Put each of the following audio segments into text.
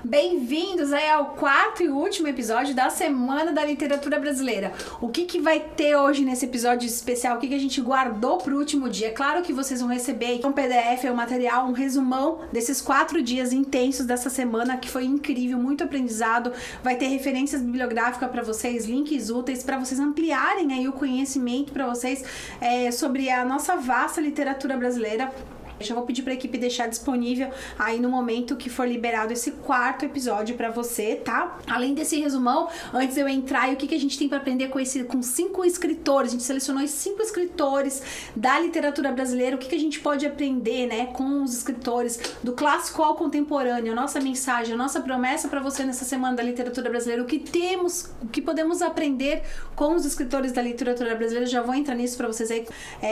Bem-vindos aí ao quarto e último episódio da Semana da Literatura Brasileira. O que vai ter hoje nesse episódio especial? O que a gente guardou pro último dia? Claro que vocês vão receber um PDF, um material, um resumão desses 4 dias intensos dessa semana, que foi incrível, muito aprendizado. Vai ter referências bibliográficas para vocês, links úteis para vocês ampliarem aí o conhecimento para vocês sobre a nossa vasta literatura brasileira. Eu já vou pedir para a equipe deixar disponível aí no momento que for liberado esse quarto episódio para você, tá? Além desse resumão, antes de eu entrar, e o que a gente tem para aprender com 5 escritores, a gente selecionou 5 escritores da literatura brasileira, o que a gente pode aprender, né, com os escritores do clássico ao contemporâneo, a nossa mensagem, a nossa promessa para você nessa Semana da Literatura Brasileira, o que podemos aprender com os escritores da literatura brasileira. Já vou entrar nisso para vocês aí,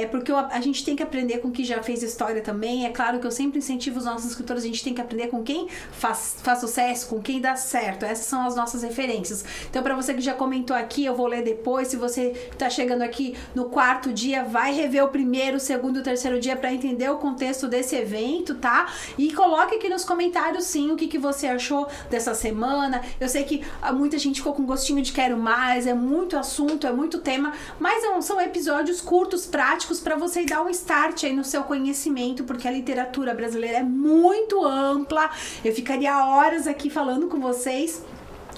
porque a gente tem que aprender com quem já fez história também. É claro que eu sempre incentivo os nossos escritores, a gente tem que aprender com quem faz sucesso, com quem dá certo. Essas são as nossas referências. Então, para você que já comentou aqui, eu vou ler depois. Se você tá chegando aqui no quarto dia, vai rever o primeiro, o segundo e o terceiro dia para entender o contexto desse evento, tá? E coloque aqui nos comentários, sim, o que você achou dessa semana. Eu sei que muita gente ficou com gostinho de quero mais, é muito assunto, é muito tema, mas são episódios curtos, práticos, para você dar um start aí no seu conhecimento, porque a literatura brasileira é muito ampla. Eu ficaria horas aqui falando com vocês,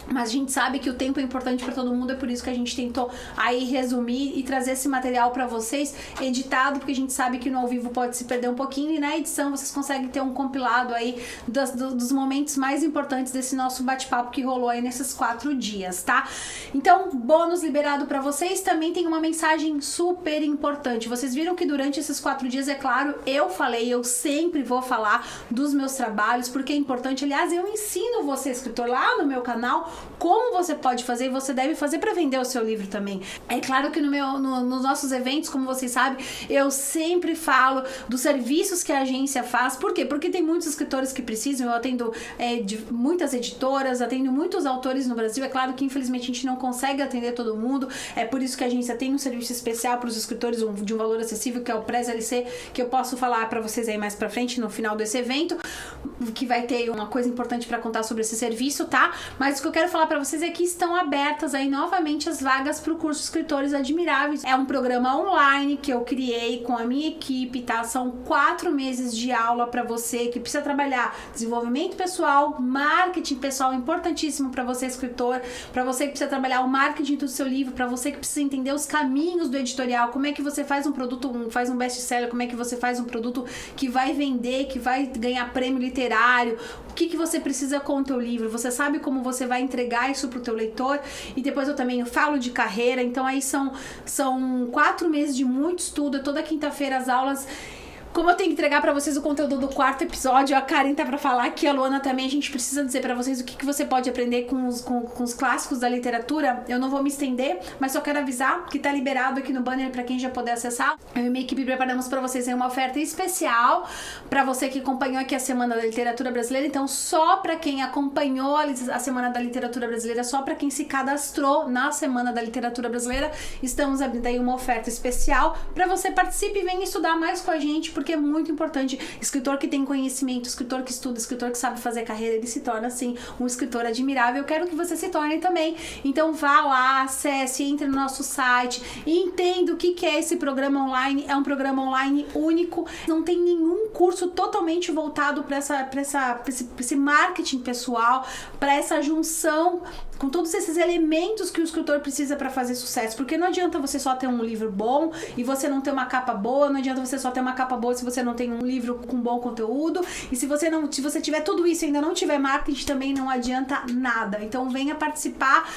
mas a gente sabe que o tempo é importante para todo mundo, é por isso que a gente tentou aí resumir e trazer esse material para vocês editado, porque a gente sabe que no ao vivo pode se perder um pouquinho, e na edição vocês conseguem ter um compilado aí dos momentos mais importantes desse nosso bate-papo que rolou aí nesses 4 dias, tá? Então, bônus liberado para vocês. Também tem uma mensagem super importante. Vocês viram que durante esses 4 dias, é claro, eu sempre vou falar dos meus trabalhos, porque é importante. Aliás, eu ensino você, escritor, lá no meu canal, como você pode fazer e você deve fazer para vender o seu livro também. É claro que nos nossos eventos, como vocês sabem, eu sempre falo dos serviços que a agência faz. Por quê? Porque tem muitos escritores que precisam. Eu atendo de muitas editoras, atendo muitos autores no Brasil. É claro que infelizmente a gente não consegue atender todo mundo. É por isso que a agência tem um serviço especial para os escritores de um valor acessível, que é o Pré-LC, que eu posso falar para vocês aí mais para frente no final desse evento, que vai ter uma coisa importante para contar sobre esse serviço, tá? Mas o que eu quero falar para vocês é que estão abertas aí novamente as vagas para o curso Escritores Admiráveis. É um programa online que eu criei com a minha equipe, tá? São 4 meses de aula para você que precisa trabalhar desenvolvimento pessoal, marketing pessoal, importantíssimo para você, escritor, para você que precisa trabalhar o marketing do seu livro, para você que precisa entender os caminhos do editorial, como é que você faz um produto, faz um best-seller, como é que você faz um produto que vai vender, que vai ganhar prêmio literário, o que você precisa com o teu livro, você sabe como você vai entregar isso pro teu leitor. E depois eu também falo de carreira. Então aí são 4 meses de muito estudo, toda quinta-feira as aulas. Como eu tenho que entregar pra vocês o conteúdo do 4º episódio, a Karen tá pra falar aqui, a Luana também, a gente precisa dizer pra vocês o que você pode aprender com os clássicos da literatura. Eu não vou me estender, mas só quero avisar que tá liberado aqui no banner pra quem já puder acessar. Eu e minha equipe preparamos pra vocês aí uma oferta especial pra você que acompanhou aqui a Semana da Literatura Brasileira. Então, só pra quem acompanhou a Semana da Literatura Brasileira, só pra quem se cadastrou na Semana da Literatura Brasileira, estamos abrindo aí uma oferta especial pra você. Participe e venha estudar mais com a gente, porque é muito importante. Escritor que tem conhecimento, escritor que estuda, escritor que sabe fazer carreira, ele se torna, assim, um escritor admirável. Eu quero que você se torne também. Então vá lá, acesse, entre no nosso site e entenda o que é esse programa online. É um programa online único, não tem nenhum curso totalmente voltado para esse marketing pessoal, para essa junção com todos esses elementos que o escritor precisa para fazer sucesso. Porque não adianta você só ter um livro bom e você não ter uma capa boa, não adianta você só ter uma capa boa se você não tem um livro com bom conteúdo, e se você tiver tudo isso e ainda não tiver marketing, também não adianta nada. Então venha participar.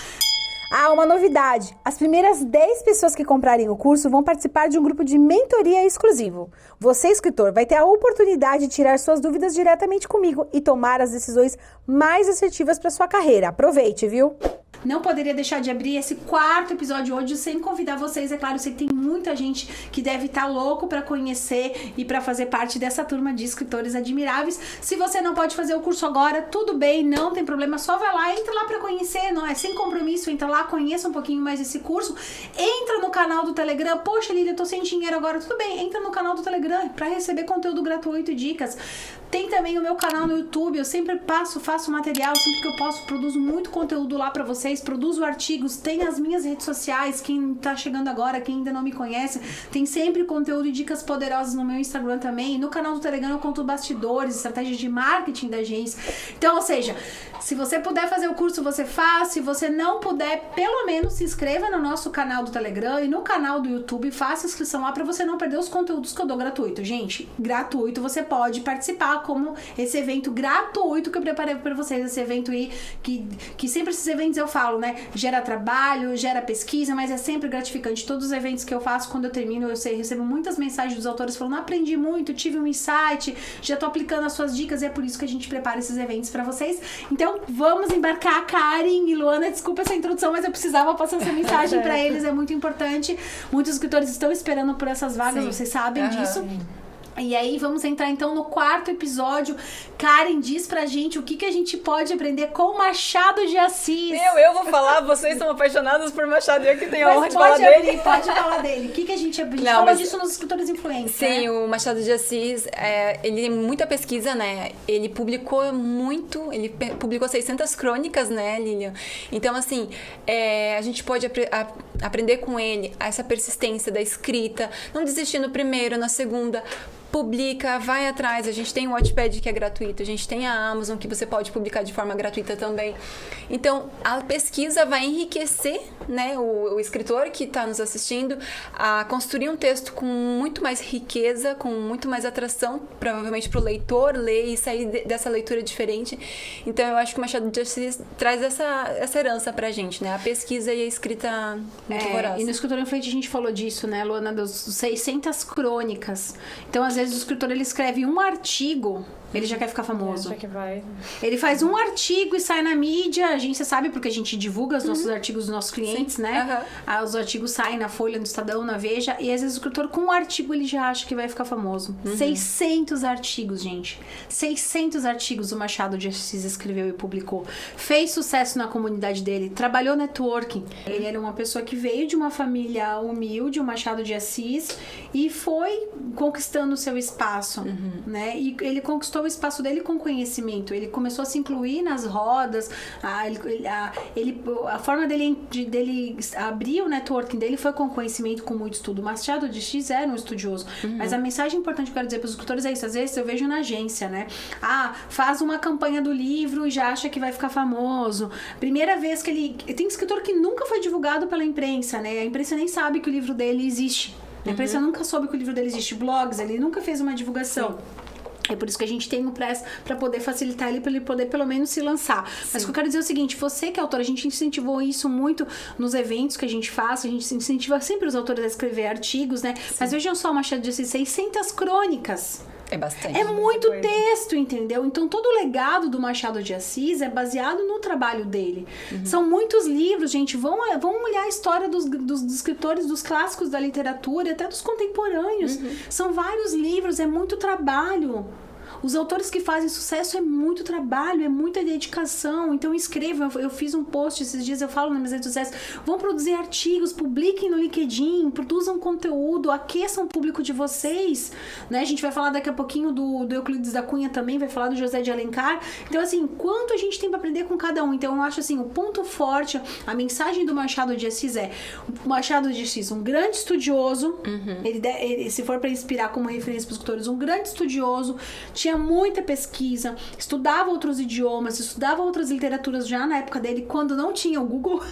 Ah, uma novidade! As primeiras 10 pessoas que comprarem o curso vão participar de um grupo de mentoria exclusivo. Você, escritor, vai ter a oportunidade de tirar suas dúvidas diretamente comigo e tomar as decisões mais assertivas para sua carreira. Aproveite, viu? não poderia deixar de abrir esse 4º episódio hoje sem convidar vocês. É claro, eu sei que tem muita gente que deve estar louco para conhecer e para fazer parte dessa turma de escritores admiráveis. Se você não pode fazer o curso agora, tudo bem, não tem problema, só vai lá, entra lá para conhecer, não é sem compromisso, entra lá, conheça um pouquinho mais esse curso, entra no canal do Telegram. Poxa, Lília, eu tô sem dinheiro agora, tudo bem, entra no canal do Telegram para receber conteúdo gratuito e dicas. Tem também o meu canal no YouTube, eu sempre faço material, sempre que eu posso, produzo muito conteúdo lá pra vocês, produzo artigos, tem as minhas redes sociais, quem tá chegando agora, quem ainda não me conhece, tem sempre conteúdo e dicas poderosas no meu Instagram também, no canal do Telegram eu conto bastidores, estratégias de marketing da agência. Então, ou seja, se você puder fazer o curso, você faz, se você não puder, pelo menos se inscreva no nosso canal do Telegram e no canal do YouTube, faça inscrição lá pra você não perder os conteúdos que eu dou gratuito. Gente, gratuito, você pode participar como esse evento gratuito que eu preparei para vocês, esse evento aí, que sempre esses eventos eu falo, né, gera trabalho, gera pesquisa, mas é sempre gratificante. Todos os eventos que eu faço, quando eu termino, recebo muitas mensagens dos autores falando, aprendi muito, tive um insight, já tô aplicando as suas dicas, e é por isso que a gente prepara esses eventos para vocês. Então, vamos embarcar. Karen e Luana, desculpa essa introdução, mas eu precisava passar essa mensagem para eles, é muito importante. Muitos escritores estão esperando por essas vagas, Sim. vocês sabem disso. E aí, vamos entrar então no 4º episódio. Karen, diz pra gente o que a gente pode aprender com Machado de Assis. Eu vou falar, vocês são apaixonados por Machado e eu que tenho a honra de falar dele. Pode falar dele. O que a gente aprende? A gente fala disso nos escritores influentes. Sim, né? o Machado de Assis, ele tem muita pesquisa, né? Ele publicou 600 crônicas, né, Lilian? Então, assim, a gente pode aprender com ele essa persistência da escrita, não desistir no primeiro, na segunda, publica, vai atrás. A gente tem o Wattpad que é gratuito, a gente tem a Amazon que você pode publicar de forma gratuita também. Então, a pesquisa vai enriquecer, né, o escritor que está nos assistindo a construir um texto com muito mais riqueza, com muito mais atração, provavelmente para o leitor ler e sair dessa leitura diferente. Então, eu acho que o Machado de Assis traz essa herança pra gente, né? A pesquisa e a escrita muito voraz. E no Escritor Influente a gente falou disso, né, Luana, dos 600 crônicas. Então, às vezes o escritor ele escreve um artigo, ele já quer ficar famoso. Ele faz um artigo e sai na mídia, a agência sabe porque a gente divulga os nossos artigos dos nossos clientes, né? Os artigos saem na Folha, no Estadão, na Veja, e às vezes o escritor com um artigo ele já acha que vai ficar famoso. 600 artigos, gente. 600 artigos o Machado de Assis escreveu e publicou. Fez sucesso na comunidade dele, trabalhou networking. Ele era uma pessoa que veio de uma família humilde, o Machado de Assis, e foi conquistando o seu espaço, né? E ele conquistou o espaço dele com conhecimento. Ele começou a se incluir nas rodas. A forma dele abrir o networking dele foi com conhecimento, com muito estudo. Machado de Assis era um estudioso. Mas a mensagem importante que eu quero dizer para os escritores é isso. Às vezes eu vejo na agência, né? Faz uma campanha do livro e já acha que vai ficar famoso. Primeira vez que ele... Tem escritor que nunca foi divulgado pela imprensa, né? A imprensa nem sabe que o livro dele existe. A imprensa nunca soube que o livro dele existe. Blogs, ele nunca fez uma divulgação. É por isso que a gente tem o Press para poder facilitar ele, para ele poder pelo menos se lançar. Mas o que eu quero dizer é o seguinte, você que é autor, a gente incentivou isso muito nos eventos que a gente faz, a gente incentiva sempre os autores a escrever artigos, né? Mas vejam só, Machado de Assis, 600 crônicas. É bastante. É muito texto, entendeu? Então, todo o legado do Machado de Assis é baseado no trabalho dele. São muitos livros, gente. Vão olhar a história dos escritores, dos clássicos da literatura e até dos contemporâneos. São vários livros, é muito trabalho. Os autores que fazem sucesso é muito trabalho, é muita dedicação. Então escrevam, eu fiz um post esses dias, eu falo nas minhas redes sociais, vão produzir artigos, publiquem no LinkedIn, produzam conteúdo, aqueçam o público de vocês, né? A gente vai falar daqui a pouquinho do Euclides da Cunha também, vai falar do José de Alencar. Então assim, quanto a gente tem para aprender com cada um? Então eu acho assim, o ponto forte, a mensagem do Machado de Assis é, o Machado de Assis, um grande estudioso, ele, se for para inspirar como referência para os escritores, um grande estudioso, tinha muita pesquisa, estudava outros idiomas, estudava outras literaturas já na época dele, quando não tinha o Google.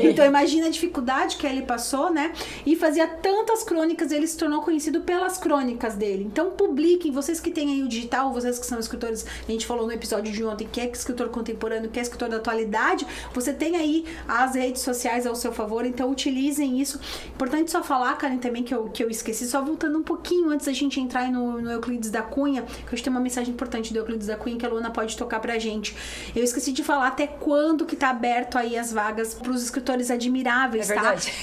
Então imagina a dificuldade que ele passou, né? E fazia tantas crônicas, ele se tornou conhecido pelas crônicas dele. Então publiquem, vocês que têm aí o digital, vocês que são escritores, a gente falou no episódio de ontem, que é escritor contemporâneo, que é escritor da atualidade, você tem aí as redes sociais ao seu favor, então utilizem isso. Importante só falar, Karen, também que eu esqueci, só voltando um pouquinho antes da gente entrar no Euclides da Cunha, que hoje tem uma mensagem importante do Euclides da Cunha que a Luana pode tocar pra gente. Eu esqueci de falar até quando que tá aberto aí as vagas pros escritores admiráveis, É verdade.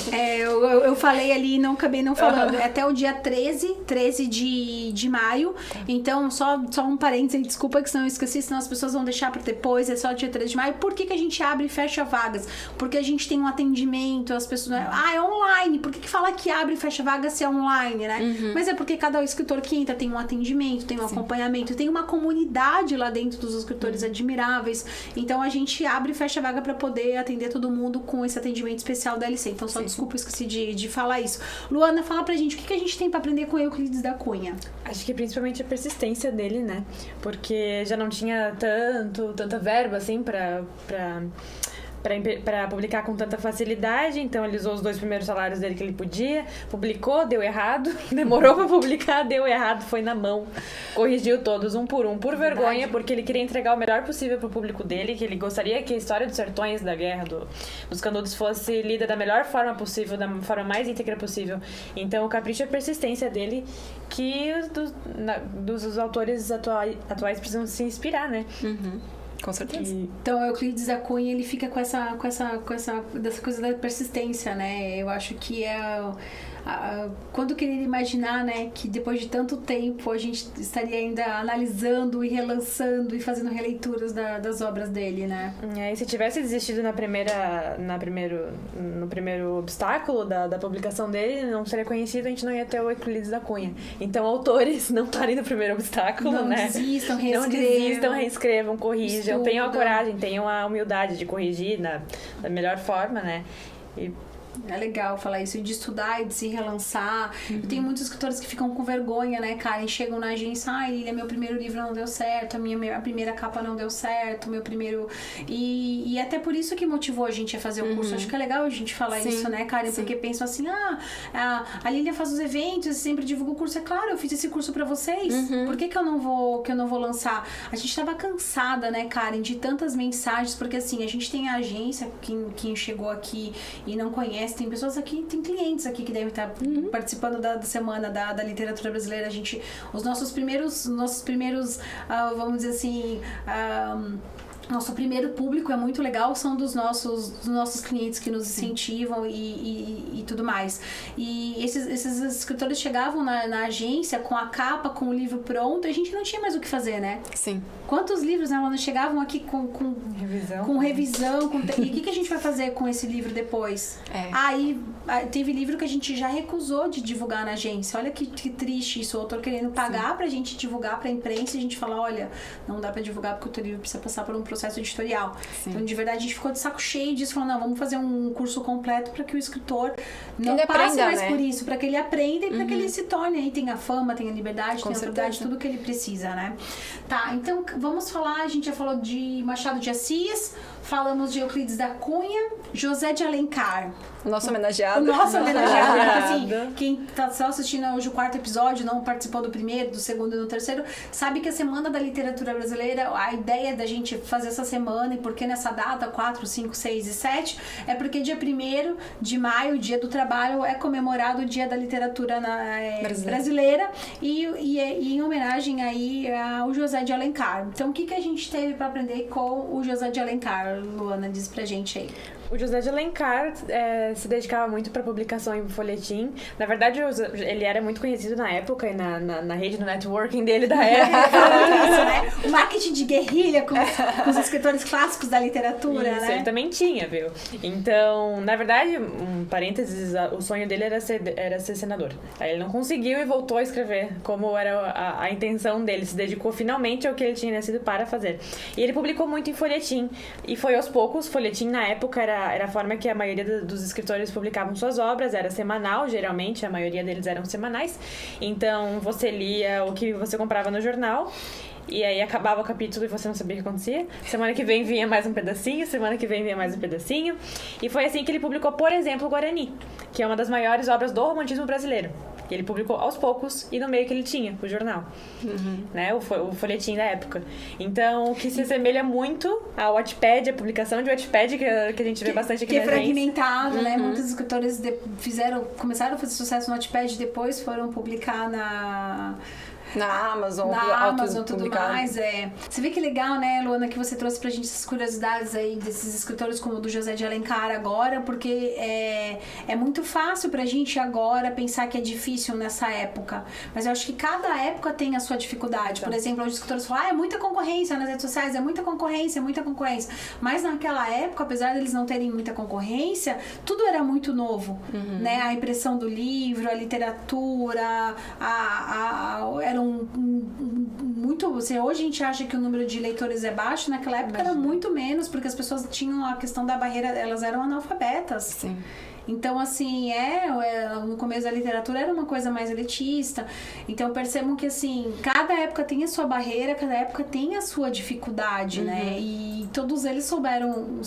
tá? Eu falei ali e não acabei não falando. É até o dia 13 de maio. Então, só um parênteses, desculpa que senão eu esqueci, senão as pessoas vão deixar pra depois, é só dia 13 de maio. Por que a gente abre e fecha vagas? Porque a gente tem um atendimento, as pessoas... é online. Por que fala que abre e fecha vaga se é online, né? Mas é porque cada escritor que entra tem um atendimento, tem um acompanhamento, tem uma comunidade lá dentro dos escritores admiráveis. Então, a gente abre e fecha vaga pra poder atender todo mundo com esse atendimento especial da LC. Então, só desculpa, eu esqueci de falar isso. Luana, fala pra gente, o que a gente tem pra aprender com Euclides da Cunha? Acho que principalmente a persistência dele, né? Porque já não tinha tanta verba, assim, pra publicar com tanta facilidade, então ele usou os 2 primeiros salários dele que ele podia, publicou, deu errado, demorou pra publicar, deu errado, foi na mão, corrigiu todos um por vergonha, porque ele queria entregar o melhor possível pro público dele, que ele gostaria que a história dos sertões da guerra dos Canudos fosse lida da melhor forma possível, da forma mais íntegra possível. Então o capricho e a persistência dele que dos autores atuais precisam se inspirar, né? Com certeza. Então, o Euclides da Cunha, ele fica com essa coisa da persistência, né? Eu acho que quando querer imaginar, né, que depois de tanto tempo a gente estaria ainda analisando e relançando e fazendo releituras das obras dele, né? E se tivesse desistido no primeiro obstáculo da publicação dele, não seria conhecido, a gente não ia ter o Euclides da Cunha. Então, autores, não parem no primeiro obstáculo, não né? Desistam, não desistam, reescrevam, corrijam, estudam. tenham a coragem, tenham a humildade de corrigir da melhor forma, né? É legal falar isso, de estudar e de se relançar. Tem muitos escritores que ficam com vergonha, né, cara? E chegam na agência, meu primeiro livro não deu certo, a primeira capa não deu certo, meu primeiro... E até por isso que motivou a gente a fazer o curso. Acho que é legal a gente falar isso, né, Karen? Porque pensam assim, a Lília faz os eventos, sempre divulga o curso. É claro, eu fiz esse curso pra vocês. Por que eu não vou lançar? A gente tava cansada, né, Karen, de tantas mensagens, porque assim, a gente tem a agência, quem chegou aqui e não conhece, tem pessoas aqui, tem clientes aqui que devem estar participando da semana da literatura brasileira. Os nossos primeiros vamos dizer assim, nosso primeiro público é muito legal, são dos nossos clientes que nos incentivam e tudo mais. E esses escritores chegavam na agência com a capa, com o livro pronto, e a gente não tinha mais o que fazer, né? Sim. Quantos livros, né, Luana, chegavam aqui com revisão, e o que a gente vai fazer com esse livro depois? Aí teve livro que a gente já recusou de divulgar na agência. Olha que triste isso, o autor querendo pagar pra gente divulgar pra imprensa, e a gente fala, olha, não dá pra divulgar porque o teu livro precisa passar por um processo editorial. Sim. Então, de verdade, a gente ficou de saco cheio disso, falando, não, vamos fazer um curso completo para que o escritor não passe mais por isso, para que ele aprenda e para que ele se torne, aí tenha fama, tenha liberdade, tenha autoridade, tudo que ele precisa, né? Tá, então vamos falar, a gente já falou de Machado de Assis, falamos de Euclides da Cunha, José de Alencar. O nosso homenageado. O nosso homenageado. Assim, quem tá só assistindo hoje o 4º episódio, não participou do primeiro, do segundo e do terceiro, sabe que a Semana da Literatura Brasileira, a ideia da gente fazer essa semana, e porque nessa data, 4, 5, 6 e 7, é porque dia 1º de maio, Dia do Trabalho, é comemorado o Dia da Literatura brasileira e em homenagem aí ao José de Alencar. Então, o que a gente teve para aprender com o José de Alencar? Luana, diz pra gente aí. O José de Alencar se dedicava muito para publicação em folhetim. Na verdade, ele era muito conhecido na época e na rede do networking dele da época. Isso, né? O marketing de guerrilha com os escritores clássicos da literatura, isso, né? Ele também tinha, viu? Então, na verdade, um parênteses, o sonho dele era ser senador. Aí ele não conseguiu e voltou a escrever, como era a intenção dele. Se dedicou finalmente ao que ele tinha nascido para fazer. E ele publicou muito em folhetim. E foi aos poucos, folhetim na época era a forma que a maioria dos escritores publicavam suas obras, era semanal, geralmente, a maioria deles eram semanais. Então, você lia o que você comprava no jornal, e aí acabava o capítulo e você não sabia o que acontecia. Semana que vem vinha mais um pedacinho, semana que vem vinha mais um pedacinho. E foi assim que ele publicou, por exemplo, o Guarani, que é uma das maiores obras do romantismo brasileiro. Ele publicou aos poucos e no meio que ele tinha, o jornal, né? O folhetim da época. Então, o que se assemelha muito ao Wattpad, a publicação de Wattpad, que a gente vê bastante aqui na agência. Que é fragmentado, né? Muitos escritores começaram a fazer sucesso no Wattpad, depois foram publicar Na Amazon, na Amazon, tudo autopublicado. mais. Você vê que legal, né, Luana, que você trouxe pra gente essas curiosidades aí desses escritores como o do José de Alencar agora, porque é muito fácil pra gente agora pensar que é difícil nessa época. Mas eu acho que cada época tem a sua dificuldade. Por exemplo, os escritores falam, é muita concorrência nas redes sociais, é muita concorrência. Mas naquela época, apesar deles não terem muita concorrência, tudo era muito novo, né? A impressão do livro, a literatura, era muito... hoje a gente acha que o número de leitores é baixo, naquela época era muito menos, porque as pessoas tinham a questão da barreira, elas eram analfabetas. Sim. Então, assim, no começo da literatura era uma coisa mais elitista. Então, percebam que, assim, cada época tem a sua barreira, cada época tem a sua dificuldade, né? E todos eles souberam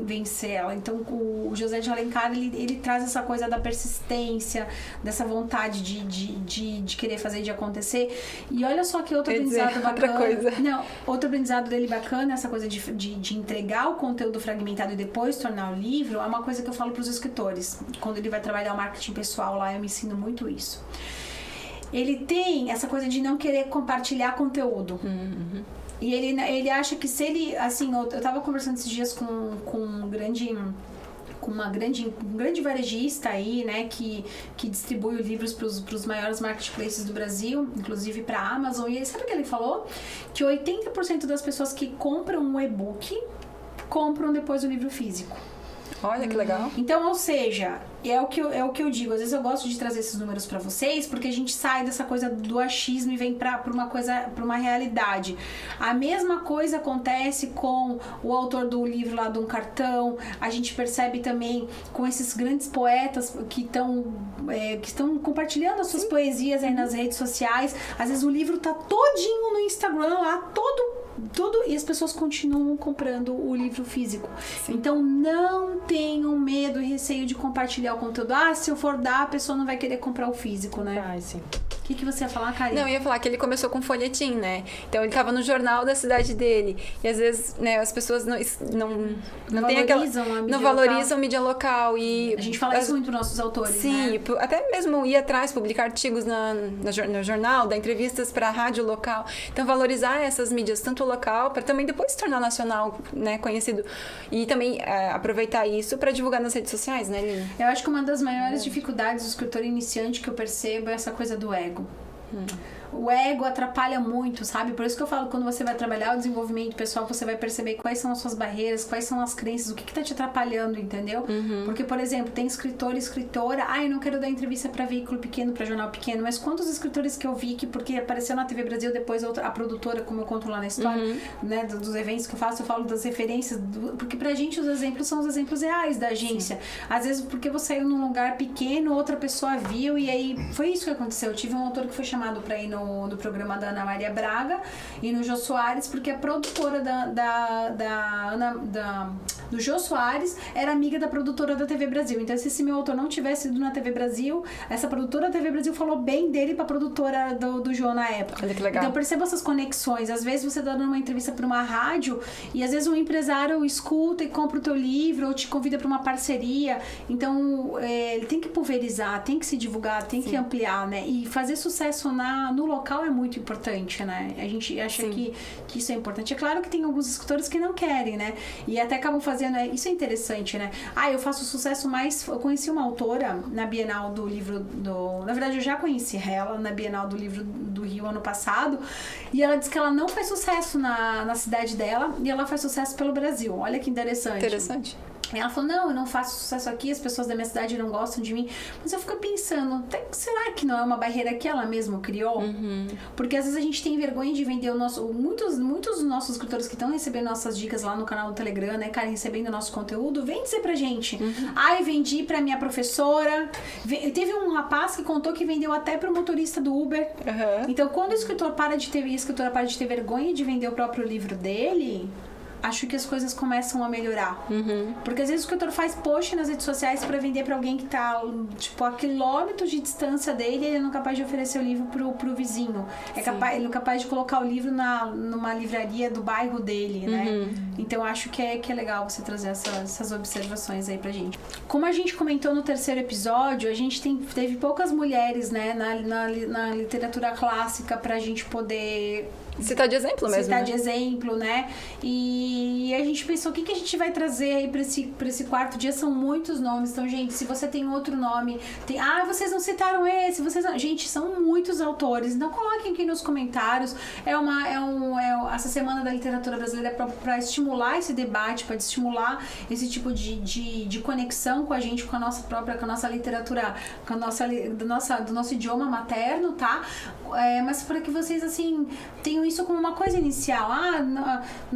vencer ela. Então, o José de Alencar, ele traz essa coisa da persistência, dessa vontade de querer fazer, de acontecer. E olha só que outro aprendizado bacana. Outro aprendizado dele bacana, essa coisa de entregar o conteúdo fragmentado e depois tornar o livro, é uma coisa que eu falo para os escritores. Quando ele vai trabalhar o marketing pessoal lá, eu me ensino muito isso. Ele tem essa coisa de não querer compartilhar conteúdo. E ele acha que se ele... Assim, eu tava conversando esses dias com um grande varejista aí, né, que distribui livros para os maiores marketplaces do Brasil, inclusive para a Amazon. E ele, sabe o que ele falou? Que 80% das pessoas que compram um e-book compram depois o livro físico. Olha que legal. Então, ou seja, é o que eu digo. Às vezes eu gosto de trazer esses números pra vocês, porque a gente sai dessa coisa do achismo e vem pra uma realidade. A mesma coisa acontece com o autor do livro lá, de um cartão. A gente percebe também com esses grandes poetas que estão compartilhando as suas poesias aí nas redes sociais. Às vezes o livro tá todinho no Instagram lá, tudo, e as pessoas continuam comprando o livro físico. Sim. Então não tenham medo e receio de compartilhar o conteúdo. Se eu for dar, a pessoa não vai querer comprar o físico, né? Sim. O que você ia falar, Karine? Não, eu ia falar que ele começou com folhetim, né? Então ele tava no jornal da cidade dele. E às vezes, né, as pessoas não tem aquela... Não valorizam a mídia local. E a gente fala isso muito para nossos autores, sim, né? Até mesmo ir atrás, publicar artigos no jornal, dar entrevistas para a rádio local. Então valorizar essas mídias, tanto local, para também depois se tornar nacional, né, conhecido. E também aproveitar isso para divulgar nas redes sociais, né, Lina? Eu acho que uma das maiores dificuldades do escritor iniciante que eu percebo é essa coisa do ego. O ego atrapalha muito, sabe? Por isso que eu falo, quando você vai trabalhar o desenvolvimento pessoal, você vai perceber quais são as suas barreiras, quais são as crenças, o que tá te atrapalhando, entendeu? Porque, por exemplo, tem escritor e escritora, eu não quero dar entrevista pra veículo pequeno, pra jornal pequeno, mas quantos escritores que eu vi que, porque apareceu na TV Brasil, depois a produtora, como eu conto lá na história, né, dos eventos que eu falo das referências, porque pra gente os exemplos são os exemplos reais da agência. Sim. Às vezes, porque você saiu num lugar pequeno, outra pessoa viu, e aí foi isso que aconteceu. Eu tive um autor que foi chamado pra ir no programa da Ana Maria Braga e no Jô Soares, porque a produtora do Jô Soares era amiga da produtora da TV Brasil. Então, se esse meu autor não tivesse ido na TV Brasil, essa produtora da TV Brasil falou bem dele pra produtora do Jô na época. Olha que legal. Então, perceba essas conexões. Às vezes você tá dando uma entrevista pra uma rádio e às vezes um empresário escuta e compra o teu livro ou te convida pra uma parceria. Então, ele tem que pulverizar, tem que se divulgar, tem que ampliar, né? E fazer sucesso no local é muito importante, né? A gente acha que isso é importante. É claro que tem alguns escritores que não querem, né? E até acabam fazendo... Isso é interessante, né? Eu faço sucesso mais... Eu conheci uma autora na Bienal do Livro Na verdade, eu já conheci ela na Bienal do Livro do Rio ano passado. E ela disse que ela não faz sucesso na cidade dela e ela faz sucesso pelo Brasil. Olha que interessante. Interessante. E ela falou, não, eu não faço sucesso aqui, as pessoas da minha cidade não gostam de mim. Mas eu fico pensando, será que não é uma barreira que ela mesma criou? Porque às vezes a gente tem vergonha de vender o nosso... Muitos dos nossos escritores que estão recebendo nossas dicas lá no canal do Telegram, né, cara, recebendo o nosso conteúdo, vem dizer pra gente. Eu vendi pra minha professora. Teve um rapaz que contou que vendeu até pro motorista do Uber. Então, quando o escritor para de ter vergonha de vender o próprio livro dele... acho que as coisas começam a melhorar. Porque às vezes o escritor faz post nas redes sociais pra vender pra alguém que tá, tipo, a quilômetros de distância dele, ele não é capaz de oferecer o livro pro vizinho. Ele não é capaz de colocar o livro numa livraria do bairro dele, né? Então acho que é legal você trazer essas observações aí pra gente. Como a gente comentou no terceiro episódio, a gente teve poucas mulheres, né, na literatura clássica pra gente poder... Citar de exemplo mesmo. Citar de exemplo, né? E a gente pensou, o que a gente vai trazer aí pra esse quarto dia? São muitos nomes. Então, gente, se você tem outro nome... vocês não citaram esse, vocês não... Gente, são muitos autores. Então, coloquem aqui nos comentários. Essa Semana da Literatura Brasileira é pra estimular esse debate, para estimular esse tipo de conexão com a gente, com a nossa literatura, do nosso idioma materno, tá? Mas para que vocês, assim, tenham isso como uma coisa inicial.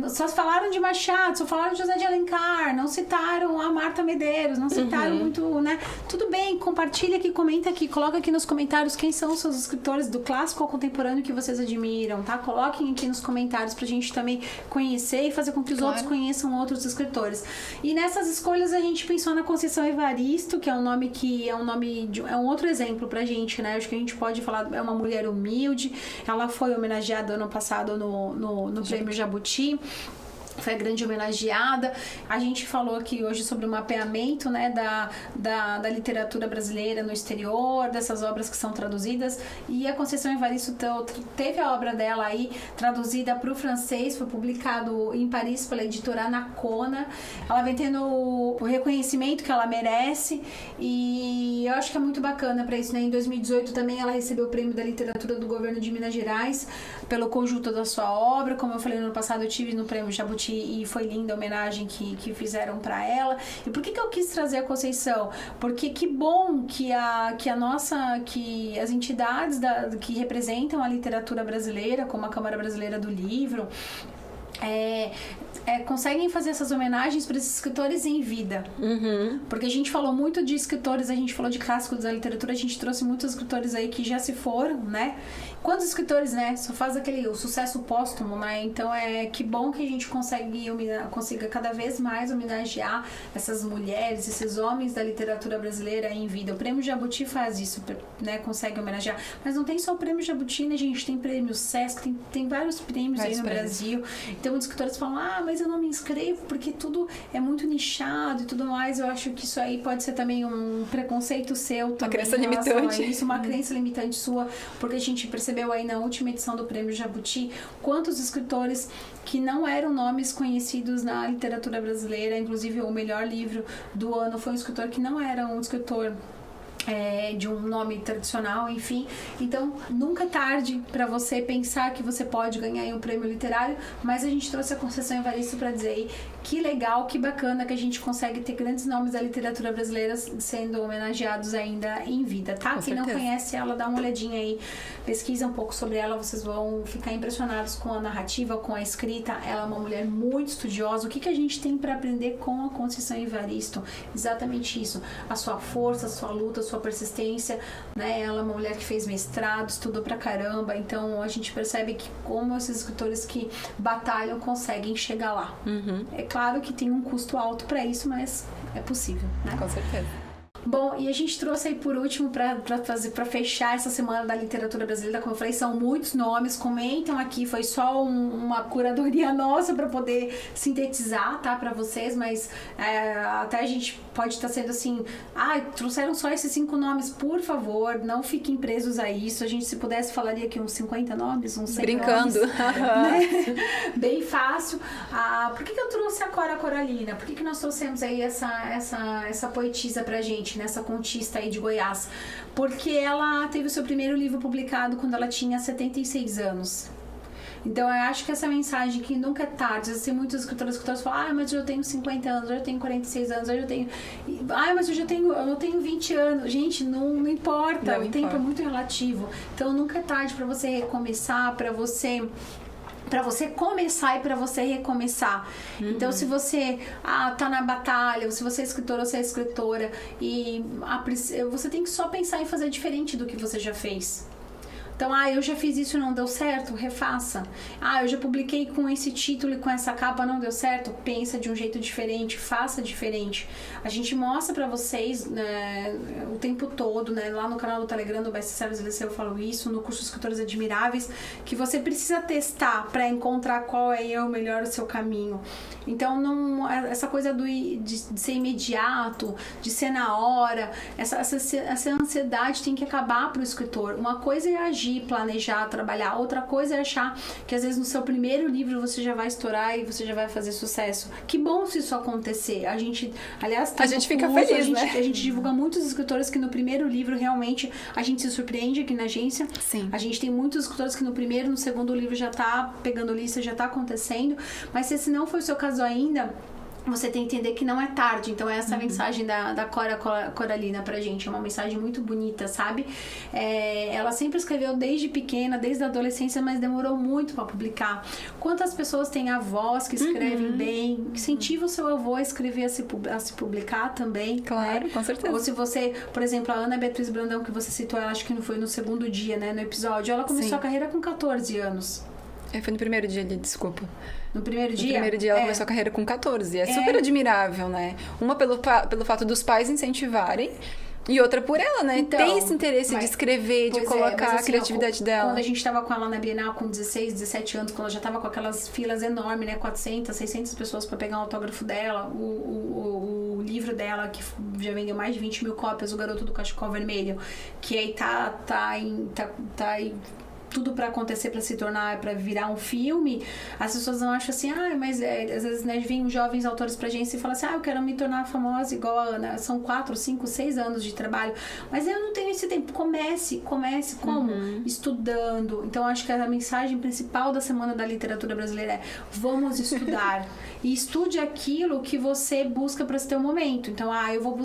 Só falaram de Machado, só falaram de José de Alencar, não citaram a Marta Medeiros, não citaram muito, né? Tudo bem, compartilha aqui, comenta aqui, coloca aqui nos comentários quem são os seus escritores do clássico ao contemporâneo que vocês admiram, tá? Coloquem aqui nos comentários pra gente também conhecer e fazer com que os outros conheçam outros escritores. E nessas escolhas a gente pensou na Conceição Evaristo, que é um outro exemplo pra gente, né? Acho que a gente pode falar, é uma mulher humilde, ela foi homenageada ano passado no Prêmio Jabuti. Foi a grande homenageada. A gente falou aqui hoje sobre o mapeamento, né, da literatura brasileira no exterior, dessas obras que são traduzidas. E a Conceição Evaristo teve a obra dela aí traduzida para o francês, foi publicado em Paris pela editora Anacona. Ela vem tendo o reconhecimento que ela merece e eu acho que é muito bacana para isso, né? Em 2018 também ela recebeu o Prêmio da Literatura do Governo de Minas Gerais pelo conjunto da sua obra. Como eu falei no ano passado, eu tive no Prêmio Jabuti e foi linda a homenagem que fizeram para ela. E por que eu quis trazer a Conceição? Porque que bom que as entidades que representam a literatura brasileira, como a Câmara Brasileira do Livro, conseguem fazer essas homenagens para esses escritores em vida. Porque a gente falou muito de escritores, a gente falou de clássicos da literatura, a gente trouxe muitos escritores aí que já se foram, né? Quantos escritores, né? Só faz o sucesso póstumo, né? Então que bom que a gente consiga cada vez mais homenagear essas mulheres, esses homens da literatura brasileira em vida. O Prêmio Jabuti faz isso, né? Consegue homenagear. Mas não tem só o Prêmio Jabuti, né, gente? Tem Prêmio Sesc, tem vários prêmios aí no Brasil. Então, os escritores falam, mas eu não me inscrevo porque tudo é muito nichado e tudo mais. Eu acho que isso aí pode ser também um preconceito seu também. Uma crença limitante. Isso, uma crença limitante sua, porque a gente percebeu aí na última edição do Prêmio Jabuti quantos escritores que não eram nomes conhecidos na literatura brasileira. Inclusive, o melhor livro do ano foi um escritor que não era um escritor de um nome tradicional, enfim. Então, nunca é tarde para você pensar que você pode ganhar um prêmio literário, mas a gente trouxe a Conceição Evaristo para dizer aí que legal, que bacana que a gente consegue ter grandes nomes da literatura brasileira sendo homenageados ainda em vida, tá? Quem não conhece ela, dá uma olhadinha aí, pesquisa um pouco sobre ela, vocês vão ficar impressionados com a narrativa, com a escrita. Ela é uma mulher muito estudiosa. O que a gente tem para aprender com a Conceição Evaristo? Exatamente isso, a sua força, a sua luta, a sua persistência, né? Ela é uma mulher que fez mestrado, estudou pra caramba, então a gente percebe que como esses escritores que batalham conseguem chegar lá. É claro que tem um custo alto pra isso, mas é possível, né? Com certeza. Bom, e a gente trouxe aí por último para fechar essa Semana da Literatura Brasileira, como eu falei, são muitos nomes, comentam aqui, foi só uma curadoria nossa para poder sintetizar, tá, para vocês, mas até a gente pode estar sendo assim, trouxeram só esses 5 nomes, por favor, não fiquem presos a isso, a gente se pudesse falaria aqui uns 50 nomes, uns 100 Brincando. nomes, né? Bem fácil. Por que eu trouxe a Cora Coralina? Por que nós trouxemos aí essa poetisa pra gente, nessa contista aí de Goiás? Porque ela teve o seu primeiro livro publicado quando ela tinha 76 anos. Então, eu acho que essa mensagem que nunca é tarde, assim, muitos escritores falam, mas eu tenho 50 anos, eu tenho 46 anos, eu tenho... mas eu tenho 20 anos. Gente, não importa, o tempo é muito relativo. Então, nunca é tarde para você recomeçar, para você começar e para você recomeçar. Então, se você tá na batalha, ou se você é escritor ou você é escritora, e você tem que só pensar em fazer diferente do que você já fez. Então, eu já fiz isso e não deu certo, refaça. Eu já publiquei com esse título e com essa capa, não deu certo, pensa de um jeito diferente, faça diferente. A gente mostra pra vocês, né, o tempo todo, né, lá no canal do Telegram do Best Sellers LC eu falo isso, no curso Escritores Admiráveis, que você precisa testar pra encontrar qual é o melhor o seu caminho. Então, essa coisa de ser imediato, de ser na hora, essa ansiedade tem que acabar pro escritor. Uma coisa é agir, planejar, trabalhar. Outra coisa é achar que às vezes no seu primeiro livro você já vai estourar e você já vai fazer sucesso. Que bom se isso acontecer. A gente fica feliz, né? A gente divulga muitos escritores que no primeiro livro realmente a gente se surpreende aqui na agência. Sim. A gente tem muitos escritores que no primeiro, no segundo livro já tá pegando lista, já tá acontecendo. Mas se esse não foi o seu caso ainda, você tem que entender que não é tarde. Então, essa mensagem da Cora Coralina pra gente é uma mensagem muito bonita, sabe? Ela sempre escreveu desde pequena, desde a adolescência, mas demorou muito pra publicar. Quantas pessoas têm avós que escrevem bem? Incentiva o seu avô a escrever, a se publicar também. Claro, né? com certeza. Ou se você, por exemplo, a Ana Beatriz Brandão, que você citou, ela acho que não foi no segundo dia, né? No episódio, ela começou a carreira com 14 anos. Foi no primeiro dia, desculpa. No primeiro dia? No primeiro dia ela começou a carreira com 14. É super admirável, né? Uma pelo fato dos pais incentivarem e outra por ela, né? Então, tem esse interesse de escrever, de colocar mas, a criatividade dela. Quando a gente tava com ela na Bienal com 16, 17 anos, quando ela já tava com aquelas filas enormes, né? 400, 600 pessoas pra pegar um autógrafo dela, o livro dela, que já vendeu mais de 20 mil cópias, O Garoto do Cachecol Vermelho, que aí tá aí tudo pra acontecer, pra se tornar, pra virar um filme, as pessoas não acham assim, mas às vezes, né, vêm jovens autores pra agência e falam assim, eu quero me tornar famosa igual a Ana. São 4, 5, 6 anos de trabalho, mas eu não tenho esse tempo. Comece como? Estudando. Então, acho que a mensagem principal da Semana da Literatura Brasileira é: vamos estudar. E estude aquilo que você busca para esse teu momento. Então, eu vou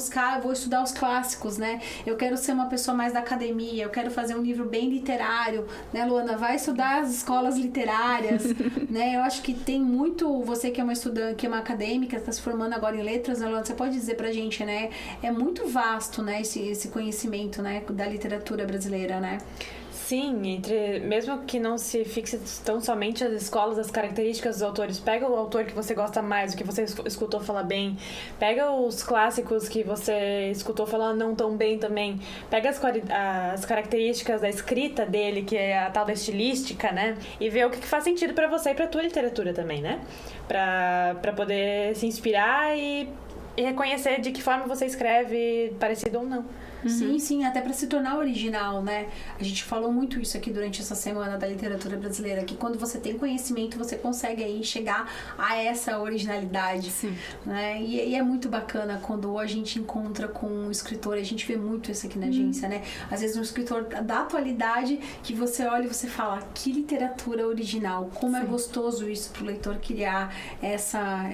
estudar os clássicos, né? Eu quero ser uma pessoa mais da academia, eu quero fazer um livro bem literário, né, Luana? Vai estudar as escolas literárias, né? Eu acho que tem muito... Você que é uma estudante, que é uma acadêmica, está se formando agora em letras, né, Luana? Você pode dizer pra gente, né? É muito vasto, né, esse conhecimento, né, da literatura brasileira, né? Sim, mesmo que não se fixe tão somente as escolas, as características dos autores, pega o autor que você gosta mais, o que você escutou falar bem, pega os clássicos que você escutou falar não tão bem também, pega as características da escrita dele, que é a tal da estilística, né? E vê o que faz sentido pra você e pra tua literatura também, né? Pra poder se inspirar e reconhecer de que forma você escreve, parecido ou não. Sim, até para se tornar original, né? A gente falou muito isso aqui durante essa Semana da Literatura Brasileira, que quando você tem conhecimento, você consegue aí chegar a essa originalidade. Sim. Né? E é muito bacana quando a gente encontra com um escritor, a gente vê muito isso aqui na agência, né? Às vezes um escritor da atualidade que você olha e você fala, que literatura original, como é gostoso isso pro leitor criar essa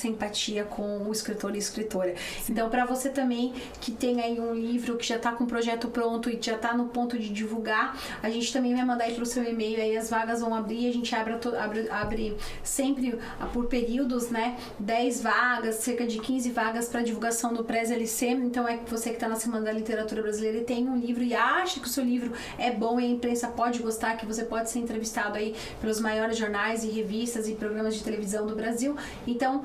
empatia com o escritor e escritora. Então, para você também que tem aí um livro que já tá com o projeto pronto e já tá no ponto de divulgar, a gente também vai mandar aí pro seu e-mail, aí as vagas vão abrir, a gente abre sempre por períodos, né, 10 vagas, cerca de 15 vagas para divulgação do Press-LC. Então você que tá na Semana da Literatura Brasileira e tem um livro e acha que o seu livro é bom e a imprensa pode gostar, que você pode ser entrevistado aí pelos maiores jornais e revistas e programas de televisão do Brasil. Então,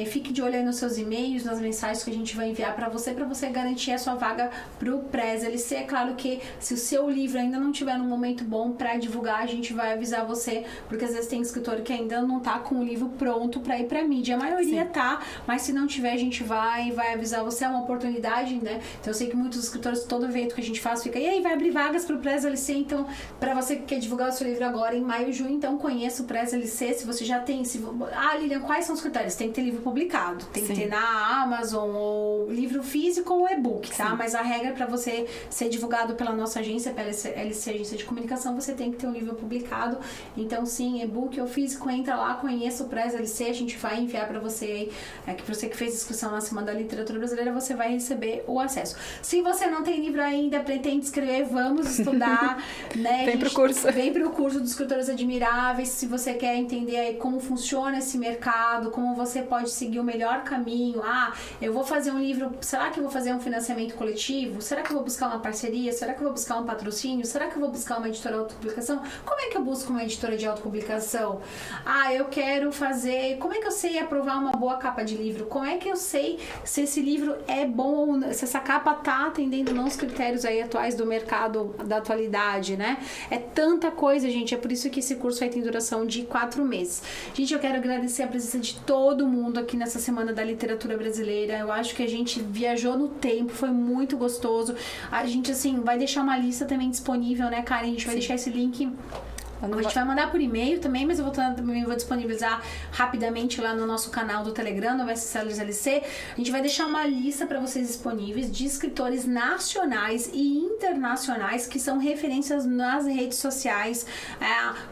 fique de olho aí nos seus e-mails, nas mensagens que a gente vai enviar para você garantir a sua vaga pro Press-LC. É claro que se o seu livro ainda não tiver num momento bom para divulgar, a gente vai avisar você, porque às vezes tem escritor que ainda não tá com o livro pronto para ir pra mídia. A maioria tá, mas se não tiver, a gente vai avisar você. É uma oportunidade, né? Então eu sei que muitos escritores, todo evento que a gente faz, fica, e aí, vai abrir vagas pro Press-LC, então, para você que quer divulgar o seu livro agora em maio e junho, então conheça o Press-LC. Se você já tem, Lilian, quais são os critérios? Tem que ter livro publicado, tem que ter na Amazon, ou livro físico ou e-book, tá? Mas a regra para você ser divulgado pela nossa agência, pela LC Agência de Comunicação, você tem que ter um livro publicado. Então, sim, e-book ou físico, entra lá, conheça o Press-LC, a gente vai enviar para você aí, que você que fez inscrição na Semana da Literatura Brasileira, você vai receber o acesso. Se você não tem livro ainda, pretende escrever, vamos estudar, né? Vem pro curso. Vem pro curso dos Escritores Admiráveis, se você quer entender aí como funciona esse mercado, como você pode seguir o melhor caminho. Eu vou fazer um livro, será que eu vou fazer um financiamento coletivo? objetivo? Será que eu vou buscar uma parceria? Será que eu vou buscar um patrocínio? Será que eu vou buscar uma editora de autopublicação? Como é que eu busco uma editora de autopublicação? Ah, eu quero fazer... Como é que eu sei aprovar uma boa capa de livro? Como é que eu sei se esse livro é bom, se essa capa tá atendendo não os critérios aí atuais do mercado da atualidade, né? É tanta coisa, gente. É por isso que esse curso aí tem duração de 4 meses. Gente, eu quero agradecer a presença de todo mundo aqui nessa Semana da Literatura Brasileira. Eu acho que a gente viajou no tempo, foi muito gostoso. A gente, assim, vai deixar uma lista também disponível, né, Karen? A gente vai deixar esse link... A gente vai mandar por e-mail também, mas eu vou disponibilizar rapidamente lá no nosso canal do Telegram, no Bestsellers LC. A gente vai deixar uma lista para vocês disponíveis de escritores nacionais e internacionais que são referências nas redes sociais.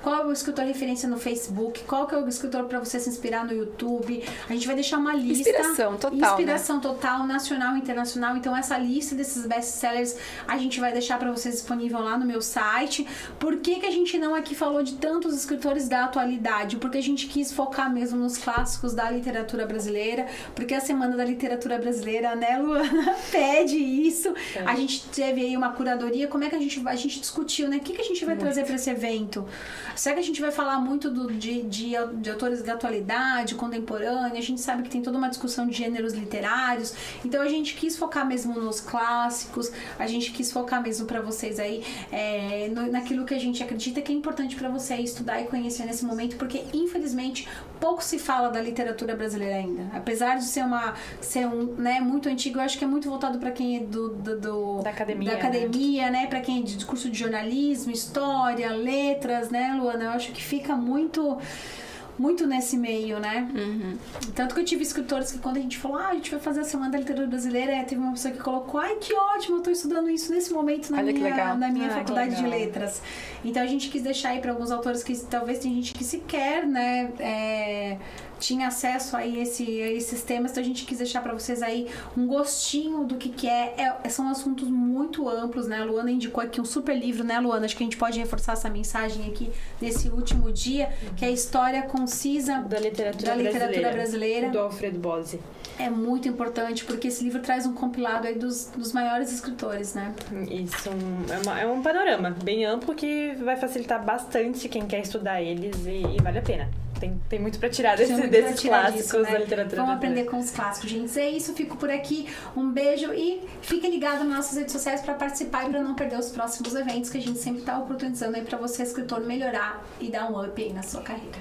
Qual é o escritor referência no Facebook? Qual que é o escritor para você se inspirar no YouTube? A gente vai deixar uma lista. Inspiração total, Inspiração total, nacional e internacional. Então, essa lista desses best-sellers a gente vai deixar para vocês disponível lá no meu site. Por que a gente não aqui falou de tantos escritores da atualidade? Porque a gente quis focar mesmo nos clássicos da literatura brasileira, porque a Semana da Literatura Brasileira, né, Luana, pede isso. A gente teve aí uma curadoria, como é que a gente discutiu, né? O que a gente vai trazer para esse evento? Será que a gente vai falar muito de autores da atualidade, contemporânea? A gente sabe que tem toda uma discussão de gêneros literários, então a gente quis focar mesmo nos clássicos, a gente quis focar mesmo para vocês aí naquilo que a gente acredita que é importante para você estudar e conhecer nesse momento, porque infelizmente pouco se fala da literatura brasileira ainda. Apesar de ser né, muito antigo, eu acho que é muito voltado para quem é da academia, né? Para quem é de curso de jornalismo, história, letras, né, Luana? Eu acho que fica muito nesse meio, né? Uhum. Tanto que eu tive escritores que quando a gente falou, a gente vai fazer a Semana da Literatura Brasileira, teve uma pessoa que colocou, ai, que ótimo, eu tô estudando isso nesse momento na minha faculdade de letras. Então a gente quis deixar aí para alguns autores que talvez tem gente que sequer, né, tinha acesso aí a esses temas, então a gente quis deixar para vocês aí um gostinho do que é. São assuntos muito amplos, né? A Luana indicou aqui um super livro, né, Luana? Acho que a gente pode reforçar essa mensagem aqui nesse último dia, que é a História Concisa da literatura brasileira, do Alfredo Bozzi. É muito importante, porque esse livro traz um compilado aí dos maiores escritores, né? Isso, é um panorama bem amplo que vai facilitar bastante quem quer estudar eles e vale a pena. Tem muito pra tirar desses clássicos disso, né? Da literatura. Vamos aprender com os clássicos, gente. É isso, fico por aqui. Um beijo e fique ligado nas nossas redes sociais para participar e para não perder os próximos eventos que a gente sempre tá oportunizando aí para você, escritor, melhorar e dar um up aí na sua carreira.